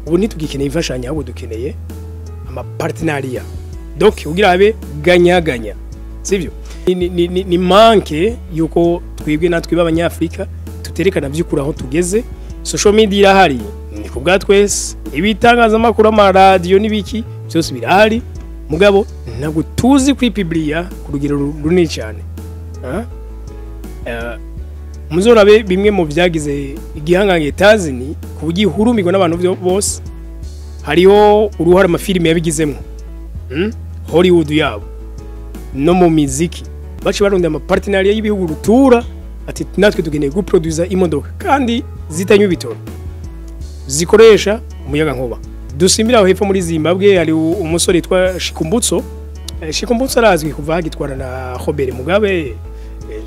ubu ntitugikeneye imfashanyo ahubwo dukeneye ama partenariat donc ugira abe ganya sivyo ni manke yuko twibwe natwe b'abanyafrika tuterekana vy'ukuri aho tugeze social media irahari ni kubwa twese ibitangaza makuru ama radio nibiki byose birahari mugabo ntabwo tuzi kwipiblia ku rugero runini cyane muzorabe bimwe mu byagize igihangange tazini kubugi hurumirwa n'abantu bose hariho uruhara amafilime yabigizemo Hollywood yabo no mu muziki baci baronde ama partenariat y'ibihugu rutura ati natwe tugeneye guproducer imodoka kandi zitanywe bitoro zikoresha umuyaga nkuba dusimbira aho hepfo muri Zimbabwe ari umusore yitwa Shikumbutso arazwi kuva hagitwara na Robert Mugabe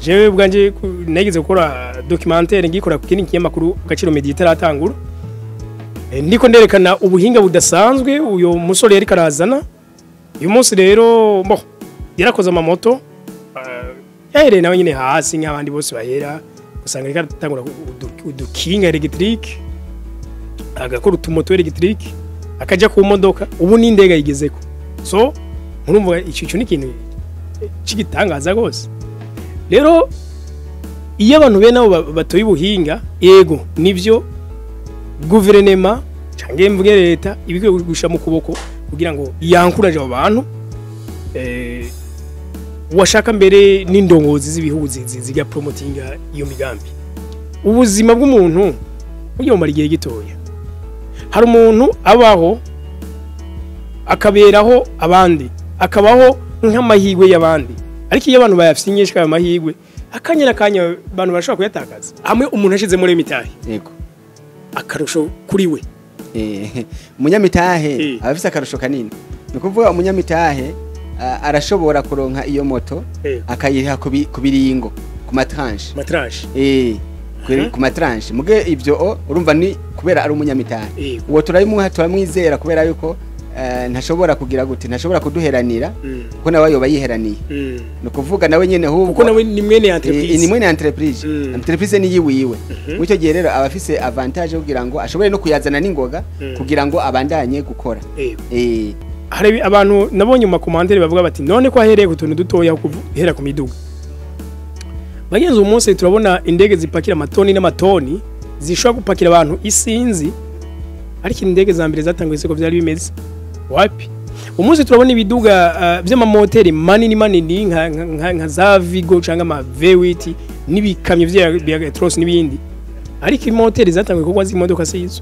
jewe bwanje nagize gukora documentaire ngikora ku kindi kinyamakuru Gaciro Media itaratangura ndiko nderekana ubuhinga budasanzwe uyo musore yari karazana uyu munsi rero yarakoze amamoto yahereye nawe nyine hasi nk'abandi bose bahera usanga reka tangura udukinga electric agakora utumoto electric akaja ku modoka ubu ni indega yigezeko so murumva icyo ni ikintu cigitangaza gose rero iyo abantu be nabo batoye ubuhinga yego nivyo guverinema cange mvuge leta ibikwiye gusha mu kuboko kugira ngo yankuraje abo bantu washaka mbere n'indongozi z'ibihugu ziga promotinga iyo migambi ubuzima bw'umuntu ugiye mu marigiye gitoya hari umuntu abaho akaberaho abandi akabaho nk'amahigwe y'abandi ariko iyo abantu bayafyinyeshika ayo mahigwe akanya abantu bashobora kuyatakaza hamwe umuntu ashize muri mitahe yego akarusho kuri we umunyamitahe abafise akarusho kanini nukuvuga umunyamitahe arashobora kuronka iyo moto akayiriha ku biringo ku matranche ku matranche muge ivyo urumva ni kubera ari umunyamitahe uwo turayimuha turamwizera kubera yuko ntashobora kugira gute ntashobora kuduheranira kuko nawe yoba yiheraniye no kuvuga nawe nyene hubwo kuko nawe ni mwene entreprise ni mwene entreprise ni yiwiwe mucyo gihe rero abafise avantage kugira ngo ashobore no kuyazana n'ingoga kugira ngo abandanye gukora hari abantu nabonye mu makomandere bavuga bati none ko ahereye kutuntu dutoya kuhera ku miduga bagenze umunsi turabona indege zipakira amatoni n'amatoni zishobora gupakira abantu isinzi ariko indege za mbere zatanguye seko byari bimeze wapi umunsi turabona ibiduga by'amamoteri manini nka za Vigo cyangwa ama V8 n'ibikamyo bya Tros n'ibindi ariko imoteri zatanguye kugwa z'imodoka sizo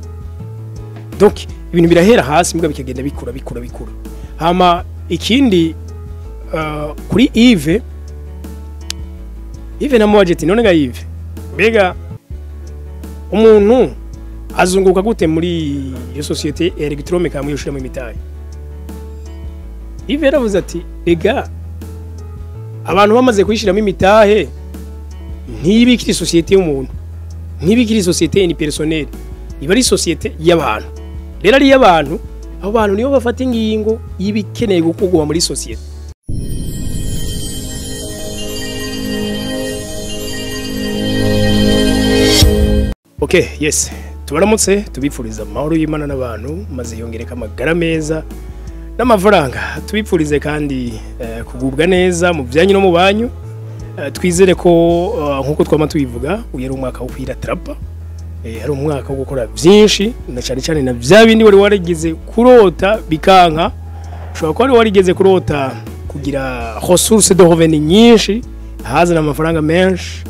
donc ibintu birahera hasi mbwa bikagenda bikura hama ikindi kuri Yves na budget none ga Yves bega umuntu azunguka gute muri iyo societe electromeka mu yoshira mu mitaye Yves yaravuze ati bega abantu bamaze kwishiramo imitahe ntibikiri societe y'umuntu ntibikiri societe ni personnel iba ari societe y'abantu rero ari y'abantu abo bantu niyo bafata ingingo yibikeneye gukugwa muri societe okay yes tubaramutse tubipfuriza amahoro y'Imana n'abantu maze yongereka amagara meza n'amafaranga tubipfurize kandi kugubwa neza mu byanyu no mu banyu twizere ko nkuko twama tubivuga uyu ari umwaka wo kwiratrapa ari umwaka wo gukora byinshi na cyane na bya bindi wari warigeze kurota bikanka ushobora kuba wari warigeze kurota kugira ressources de revenu nyinshi hazana amafaranga menshi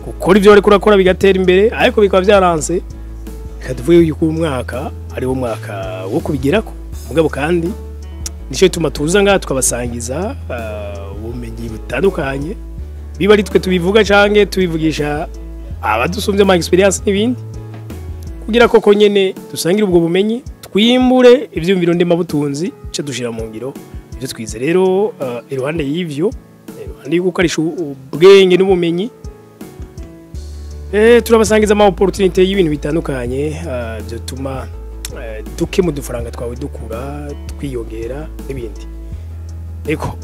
gukora ibyo wari kurakora bigatera imbere ariko bikaba byaranse kaduvuye yuko umwaka ari wo mwaka wo kubigirako mugabo kandi nicyo tuma tuza nga tukabasangiza ubumenyi butandukanye biba ari twe tubivuga canke tubivugisha abadusumbye ama experience n'ibindi kugira koko nyene dusangira ubwo bumenyi twimbure ivyumviro ndema butunzi cyo dushira mu ngiro ibyo twize rero iruhande y'ivyo iruhande y'ugukarisha ubwenge n'ubumenyi turabasangiza ama opportunity y'ibintu bitandukanye byo tuma duke mu dufaranga twawe dukura twiyongera n'ibindi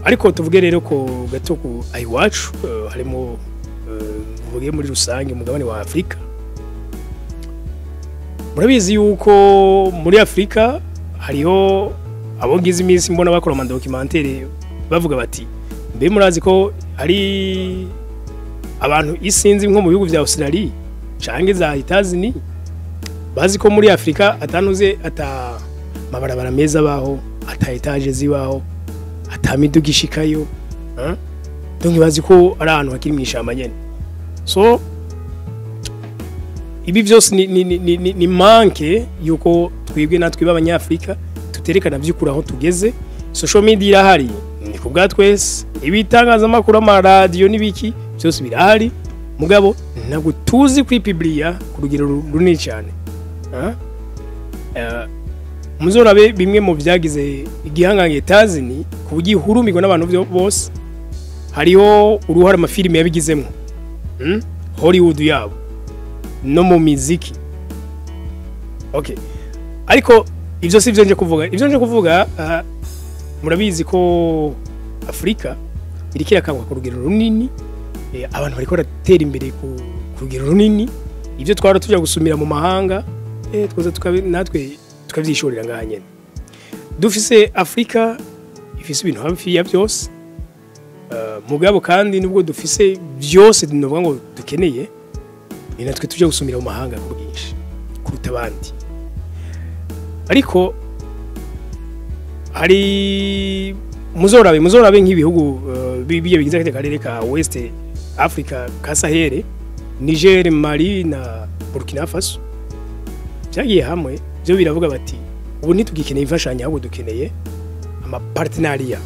ariko tuvuge rero ko gato ku ayiwacu harimo vuge muri rusange umugabane wa Afrika murabizi yuko muri Afrika hariho abongize iminsi mbona bakora ama documentaire bavuga bati mbe murazi ko ari abantu isinzi nko mu bihugu vya Australia canke za Etats-Unis bazi ko muri Afrika atanuze ata mabarabara meza baho ata etage zibaho ata miduga ishikayo donc bazi ko ari ahantu hakiri mwishamba nyene so ibi byose ni manke yuko twibwe natwe b'abanyafrika tuterekana by'ukuri aho tugeze social media irahari ni kubwa twese ibitangaza makuru ama radio nibiki byose birahari mugabo ntabwo tuzi kwipiblia ku rugero runini cyane muzorabe bimwe mu byagize igihangange Etats-Unis ku bugihurumirwa n'abantu bose hariho uruhara amafilime yabigizemo Hollywood yabo no mu muziki okay ariko ivyo si byo nje kuvuga murabizi ko Afrika irikira kangwa ku rugero runini abantu bariko ratera imbere ku rugero runini ivyo twara tujya gusumira mu mahanga twoza natwe tukavyishorera ngahanye dufise Afrika ifise ibintu hafi ya byose mugabo kandi nubwo dufise byose dinovuga ngo dukeneye ni natwe tujya gusumira mu mahanga kubwisha kuruta abandi ariko hari muzorabe nk'ibihugu bibiye bigize akarere ka West Africa ka Sahel Niger Mali na Burkina Faso byagiye hamwe byo biravuga bati ubu ntitugikeneye imfashanya ahubwo dukeneye ama partenariat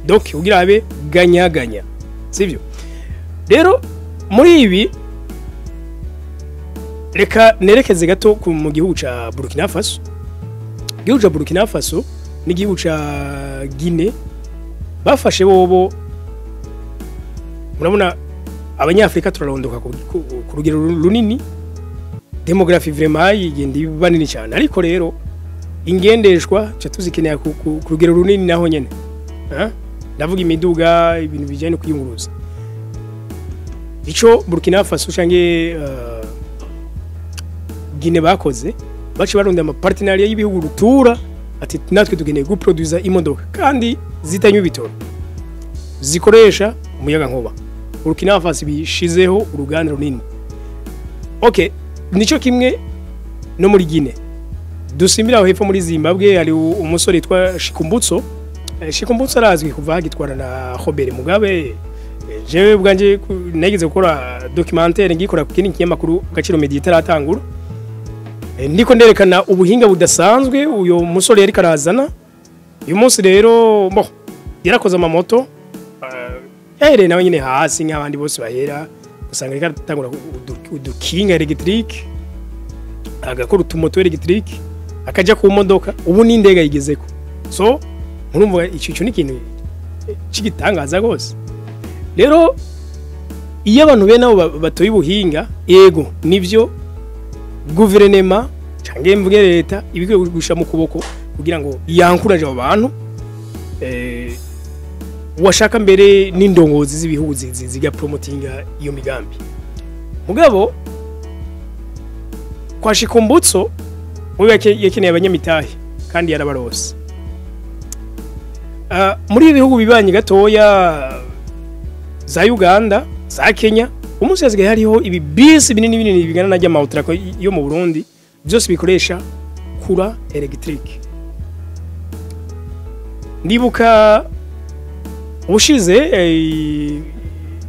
donc ugira abe ganya sivyo rero muri ibi reka nerekeze gato mu gihugu ca Burkina Faso igihugu ca Burkina Faso n'igihugu ca Guinea bafashe bobo murabona abanyafrika turarondoka ku rugero runini demografi vraiment yigenda banini cyane ariko rero ingendeshwa cyo tuzikeneye ku rugero runini naho nyene ndavuga imiduga ibintu bijyanye kuyunguruza ico Burkina Faso cange Guinea bakoze baci baronda ama partenariat y'ibihugu rutura ati natwe tugeneye guproduza imodoka kandi zitanywa bitoro zikoresha umuyaga nkuba Burkina Faso bishizeho uruganda runini okay nico kimwe no muri Guinea dusimbira aho hepfo muri Zimbabwe ari umusore yitwa Shikumbutso arazwi kuva hagitwara na Robert Mugabe jewe bwanje nagize gukora documentaire ngikora ku kindi kinyamakuru Gaciro Media itaratangura ndiko nderekana ubuhinga budasanzwe uyo musore yari karazana uyu munsi rero yarakoze amamoto yahere nawe nyine hasi nk'abandi bose bahera usanga reka tangura udukinga electric agakora utumoto electric akaja ku modoka ubu n'indega yigezeko so murumva icyo ni ikintu kigitangaza gose rero iyo abantu be nabo batoye ubuhinga yego nivyo guverinema cange mvuge leta ibikwiye gusha mu kuboko kugira ngo yankuraje abo bantu washaka mbere n'indongozi z'ibihugu ziga promotinga iyo migambi mugabo kwa Shikumbutso we yakeneye abanyamitahe kandi yarabarose muri ibihugu bibanye gatoya za Uganda za Kenya umunsi yazigaye hariho ibi bisi binini bigana najya mautra yo mu Burundi byose bikoresha kura electric ndibuka ushize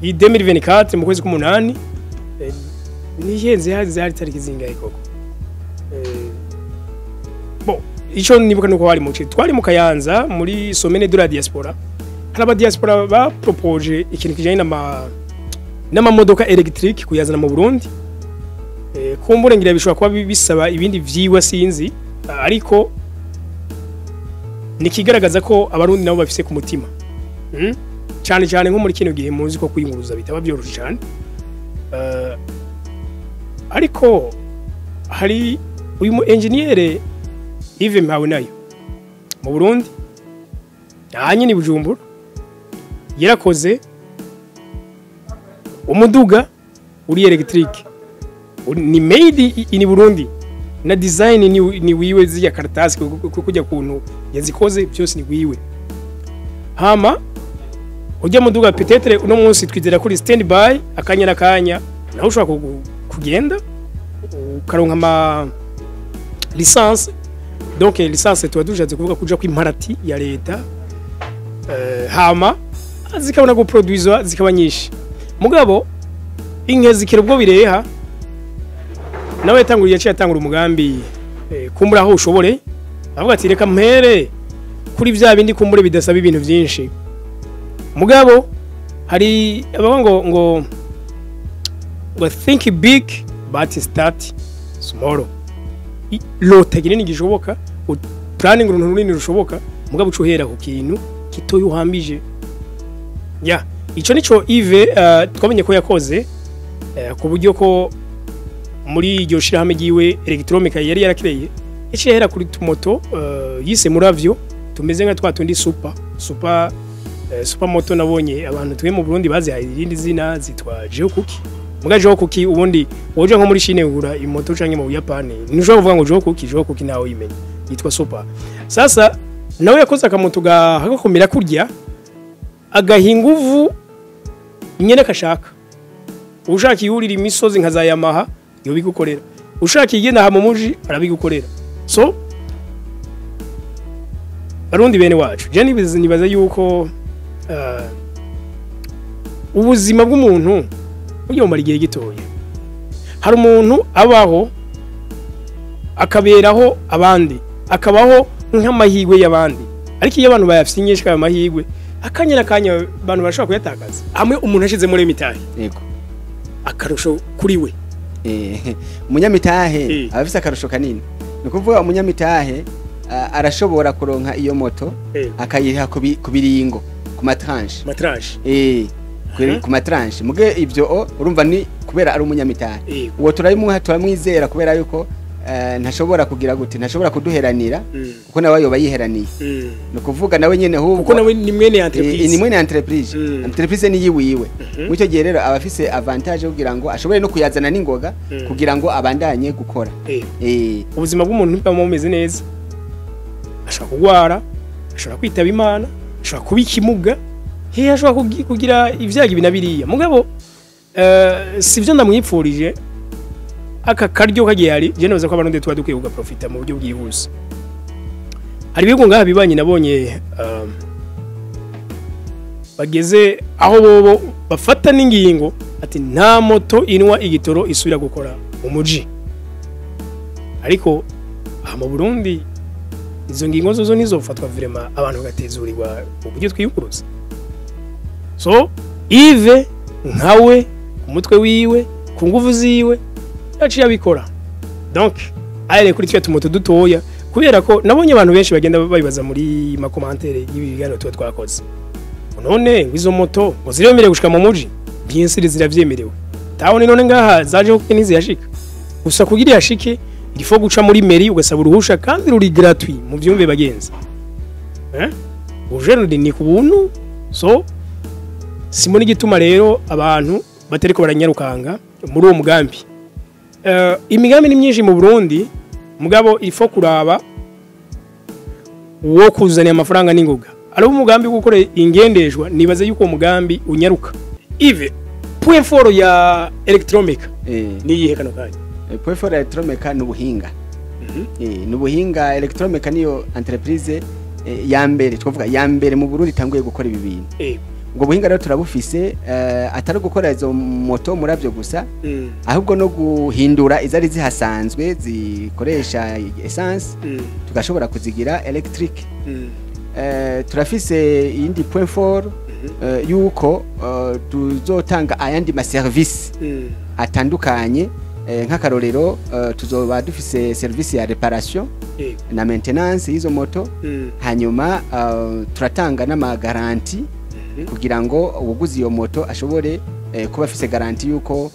2024 mu kwezi k'umunani nihenze hari tariki zingahe koko ico nibuka nuko wari muci twari mu Kayanza muri Sommet de la Diaspora haraba diaspora ba propose ikintu kijanye n'amamodoka electric kuyazana mu Burundi kumbure ngira bishobora kuba bisaba ibindi vyiwa sinzi ariko nikigaragaza ko abarundi nabo bafise ku mutima cyane nko muri kino gihe muzi ko kuyunguruza bitaba byoroshye cyane ariko hari uyu mu engineer Yves Mpawe nayo mu Burundi nyine Bujumbura yarakoze umuduga uri electric ni made in Burundi na design ni wiwe zya karatasi kujya kuntu yazikoze byose ni wiwe. Hama ujya muduga peut-être uno munsi twizera kuri standby akanya nakanya naho ushobora kugenda ukaronka ama licence. Donc licence tuba dushatse kuvuga kuja kw'imparati ya leta, hama zikabona guproduizwa zikaba nyinshi. Mugabo inke zikira ubwo bireha nawe yatanguriye cyatangura umugambi kumbura aho ushobore avuga ati reka mpere kuri vya bindi kumbure bidasaba ibintu byinshi. Mugabo hari abavuga ngo think big but start small. Lota kinini gishoboka, planning uruntu runini rushoboka, mugabo ucuhera ku kintu kitoye uhambije. Ya ico nico Yves twamenye ko yakoze ku buryo ko muri iryo shirahamwe giwe Electromeca yari yarakireye icihera kuri moto yise Muravyo, tumeze nka twatundi super moto. Nabonye abantu twe mu Burundi bazihaye irindi zina zitwa Geokuki. Muga Geokuki ubundi woje nko muri Chine ugura imoto canke mu Japan nishobora kuvuga ngo Geokuki nawe yimenye yitwa super. Sasa nawe yakoze akamoto gakomera kurya agahinguvu nyene kashaka. Ushaka yurira imisozi nka za Yamaha yo bigukorera, ushaka igenda ha mu muji arabigukorera. So barundi bene wacu je nibaza yuko ubuzima bw'umuntu ujye mu gihe gitoya. Hari umuntu abaho akaberaho abandi, akabaho nk'amahigwe y'abandi, ariko iyo abantu bayafyinyeshika ayo mahigwe akanya abantu bashaka kuyatakaza. Hamwe umuntu ashize muri mitahe yego akarusho kuri we umunyamitahe abafise akarusho kanini. Nukuvuga umunyamitahe arashobora kuronka iyo moto akayiriha ku biringo ku matranche ku matranche. Muge ibyo urumva ni kubera ari umunyamitahe uwo turamwizera kubera yuko ntashobora kugira gute, ntashobora kuduheranira kuko nawe yoba yiheraniye. Nukuvuga nawe nyene ahubwo kuko nawe ni mwene entreprise, ni mwene entreprise ni yiwiwe. Mucyo gihe rero abafise avantage kugira ngo ashobore no kuyazana n'ingoga kugira ngo abandanye gukora. Ubuzima bw'umuntu bwamumeze neza, ashobora kugwara, ashobora kwitaba Imana, ashobora kubikimuga, ashobora kugira ivyaga binabiriya. Mugabo sivyo ndamwipfurije aka karyo kagiye hari je navuze ko abarundi twa dukwiye kugaprofita mu buryo bwihuse. Hari bigo ngaha bibanye nabonye bageze aho bobo bafata n'ingingo ati nta moto inwa igitoro isubira gukora mu muji. Ariko mu Burundi izo ngingo zo nizofatwa vraiment abantu bagatezurirwa uburyo twiyukuruza. So Yves nkawe umutwe wiwe ku nguvu ziwe yaciye abikora. Donc ayere kuri twa tumoto dutoya kubera ko nabonye abantu benshi bagenda babibaza muri ma commentaire y'ibi biganiro twakoze. None izo moto ngo ziremereye gushika mu muji byinshi ziravyemerewe. Tawone none ngaha zaje ko kinizi yashika. Gusa kugira yashike ilifo guca muri mairie ugasaba uruhusha kandi ruri gratuit mu byumbe bagenzi. Ujende ni kubuntu. So simoni gituma rero abantu batereko baranyarukanga muri uwo mugambi. Imigambi ni myinshi mu Burundi, mugabo ilifo kuraba wo kuzana amafaranga n'ingoga. Ari umugambi gukora ingendeshwa nibaze yuko umugambi unyaruka. Yves point fort ya Electromeca ni yihe kano kanya? Point fort ya Electromeca n'ubuhinga. N'ubuhinga. Electromeca niyo entreprise ya mbere twavuga ya mbere mu Burundi tanguye gukora ibi bintu. Ngo buhinga rero turabufise atari gukora izo moto Muravyo gusa, ahubwo no guhindura izari zihasanzwe zikoresha essence tugashobora kuzigira electric. Turafise iyindi point fort yuko tuzotanga ayandi ma service atandukanye. Nk'akarorero tuzoba dufise service ya reparation na maintenance y'izo moto. Hanyuma turatanga n'ama garantie kugira ngo uguzi iyo moto ashobore kuba afise garantie yuko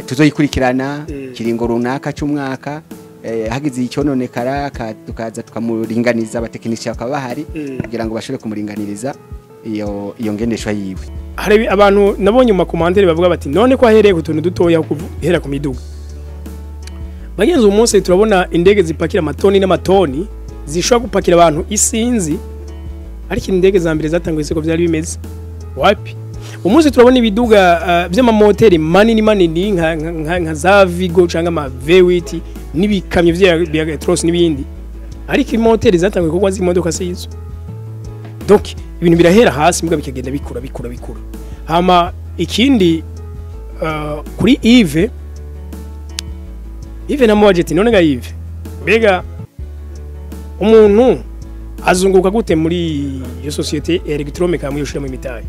tuzoyikurikirana kiringo runaka cy'umwaka. Hagize icyononekara tukaza tukamuringaniza abatekinisiye bakaba bahari kugira ngo bashobore kumuringaniriza iyo ngendeshwa yiwe. Hari abantu nabonye mu commentaire bavuga bati none ko ahereye ku tuntu dutoya kuhera ku miduga. bagenzi umunsi turabona indege zipakira amatoni n'amatoni zishobora gupakira abantu isinzi ariko indege za mbere zatanguye siko byari bimeze wapi umunsi turabona ibiduga by'amamoteri manini nka za Vigo cyangwa ama V8 n'ibikamyo bya Tros n'ibindi ariko imoteri zatanguye kugwa z'imodoka sizo donc ibintu birahera hasi mbwa bikagenda bikura hama ikindi kuri Yves na Mojeti none ga Yves mbega umuntu azunguka gute muri iyo societe Electromeka mu yoshira mu mitaye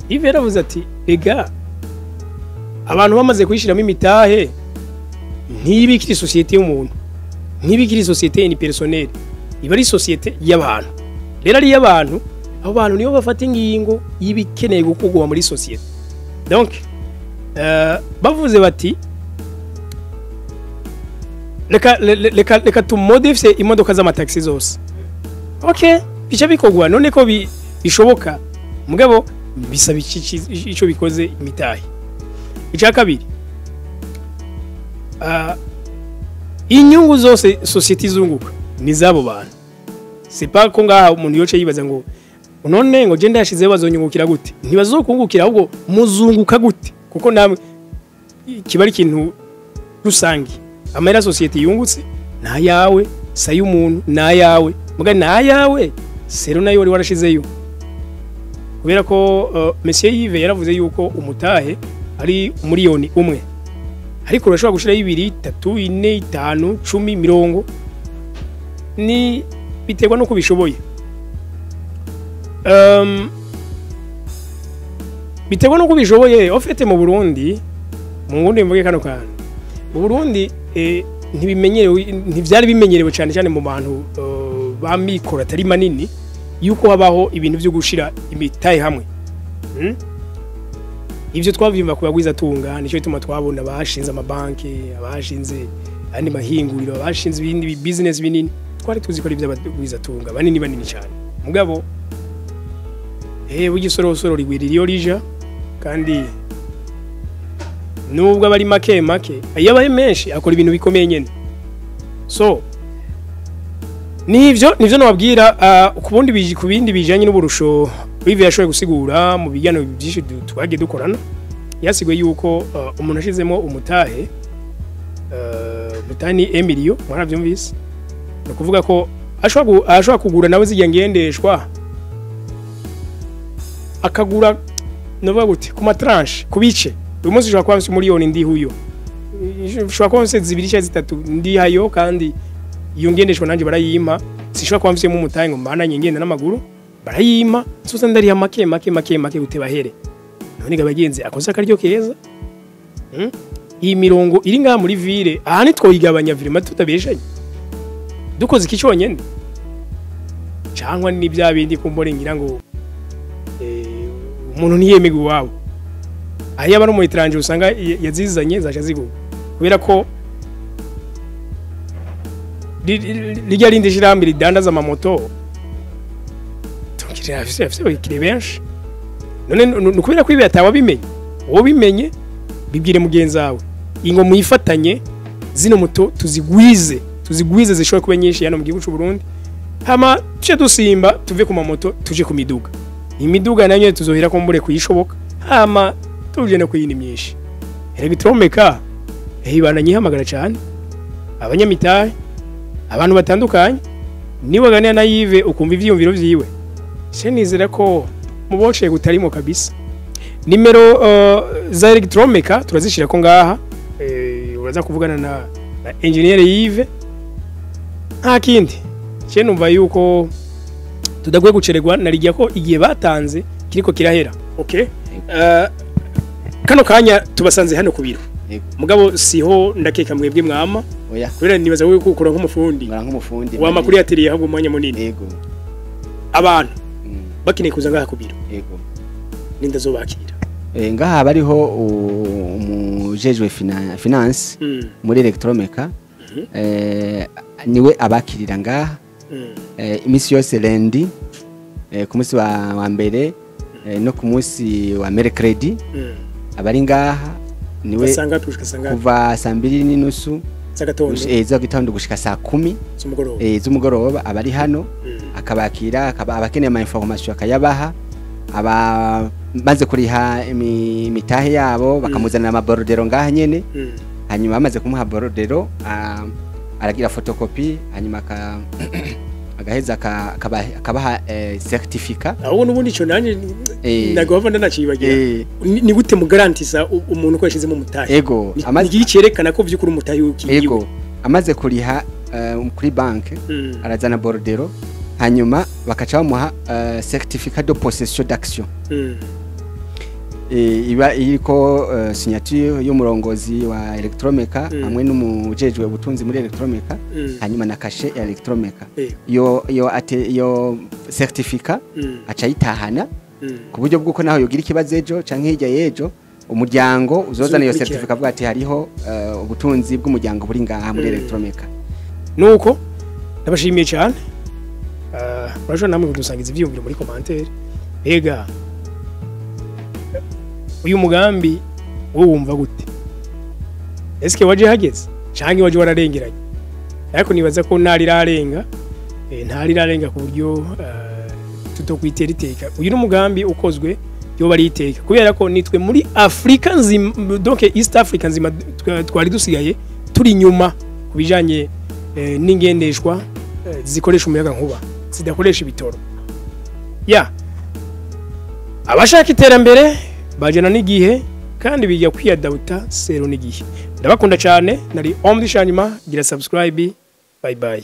Yves yaravuze ati ega abantu bamaze kwishiramo imitahe ntibikiri societe y'umuntu ntibikiri societe ni personnel iba ari societe y'abantu rero ari y'abantu abo bantu niyo bafata ingingo yibikeneye gukugwa muri societe donc bavuze bati leka tumodifye imodoka z'amataxi zose okay bica bikogwa none ko bishoboka mugabo bisaba ico bikoze imitahe icya kabiri inyungu zose societe izunguka ni zabo bantu c'est pas ko ngaha umuntu yoce yibaza ngo none ngo je ndashize bazonyungukira gute ntibazokungukira ahubwo muzunguka gute kuko namwe kibari kintu rusangi amera societe yungutse na yawe sayo umuntu na yawe muga na yawe sero nayo wari warashizeyo kubera ko Monsieur Yves yaravuze yuko umutahe ari miliyoni umwe ariko urashobora gushira 2 3 4 5 10 mirongo ni biterwa no kubishoboye biterwa no kubishoboye ofete mu Burundi mvuge kano kana mu Burundi ntivyari bimenyerewe cyane mu bantu bamikora atari manini yuko habaho ibintu byo gushira imitahe hamwe ivyo twavyumva ku bagwiza tunga nico bituma twabona bashinze amabanki abashinze andi mahinguriro abashinze ibindi business binini twari tuzikora ivyo abagwiza tunga banini cyane mugabo bugisorosoro rigwiririyo rija kandi nubwo abari make ayabaye menshi akora ibintu bikomeye nyene so nivyo nababwira ku bindi bijanye n'uburusho Yves yashoboye gusigura mu bijyano byinshi twagiye dukorana yasigwe yuko umuntu ashizemo umutahe mutani Emilio mwarabyumvise no kuvuga ko ashobora kugura nawe zijya ngendeshwa akagura novuga gute ku matranche ku bice uyu munsi ushobora kuba miliyoni ndi huyo ushobora kuba zibiri cyangwa zitatu ndi hayo kandi iyo ngendeshwa nanjye barayima sishobora kuba mfite mu mutahe ngo mbananye ngenda n'amaguru barayima sosa ndari make guteba here none gabagenze akoze akaryo keza iyi mirongo iri ngaha muri ville aha ni twoyigabanya ville tutabeshanye dukoze iki cyonyene cyangwa ni bya bindi kumbore ngira ngo umuntu niyemege wabo aho yaba no mu etranje usanga yazizanye zaje zigugu kubera ko lijya rindi shirambi ridandaza amamoto tukiri afise bakire benshi none nukubera ko ibi atawa bimenye wowe bimenye bibwire mugenzi wawe ingo muyifatanye zino moto tuzigwize zishobora kuba nyinshi hano mu gihugu cy'u Burundi hama tuje dusimba tuve ku mamoto tuje ku miduga imiduga nanyo tuzohira ko mbure kuyishoboka hama tuje no kuyindi myinshi Electromeka ibana nyihamagara cyane abanyamitahe abantu batandukanye niwe ganira na Yves ukumva ivyumviro vyiwe senizera ko muboce gutarimo kabisa nimero za Electromeka turazishira ko ngaha uraza kuvugana na engineer Yves nta kindi cye numva yuko tudagwe gucererwa narijya ko igihe batanze kiriko kirahera okay kano kanya tubasanze hano ku biro mugabo siho ndakeka mwebwe mwama kubera nibaza we gukora nk'umufundi wa makuru yatiriye ahubwo umwanya munini yego abantu bakeneye kuza ngaha ku biro yego ninda zo bakira ngaha bariho umujejwe finance muri Electromeka niwe abakirira ngaha imisi yose lendi ku munsi wa mbere no ku munsi wa mercredi abari ngaha niwe kuva saa 2:30 z'agatondo gushika saa 10 z'umugoroba abari hano akabakira abakeneye ama information akayabaha maze kuriha imitahe yabo bakamuzanira amaborodero ngaha nyene hanyuma bamaze kumuha borodero aragira photocopy hanyuma agaheza akabaha certificat aho nubundi ico nanje nagova ndanacibagira ni gute mu garantisa umuntu ko yashizemo mutahe ego amaze cyerekana ko vyukuri umutahe ukiyiwe ego amaze kuriha kuri banke arazana borodero hanyuma bakaca bamuha certificat de possession d'action iba iriko signature y'umurongozi wa Electromeca hamwe n'umujejwe ubutunzi muri Electromeca hanyuma na cachet ya Electromeca yo certificat aca yitahana ku buryo bwuko naho yogira ikibazo ejo canke hirya yejo umuryango uzozana iyo certificat avuga ati hariho ubutunzi bw'umuryango buri ngaha muri Electromeca nuko ndabashimiye cyane baje namwe kudusangiza ivyiyumviro muri commentaire ega uyu mugambi wo wumva gute eske waje hageze canke waje wararengeranye ariko nibaza ko ntari rarenga ku buryo tutokwitera iteka uyu n'umugambi ukozwe yo bari iteka kubera ko nitwe muri Afrika nzima donc East Africa nzima twari dusigaye turi nyuma kubijanye n'ingendeshwa zikoresha umuyaga nkuba zidakoresha ibitoro abashaka iterambere bajana n'igihe kandi bijya kwiyadawuta sero n'igihe ndabakunda cyane nari Omdi Shanima gira subscribe bye bye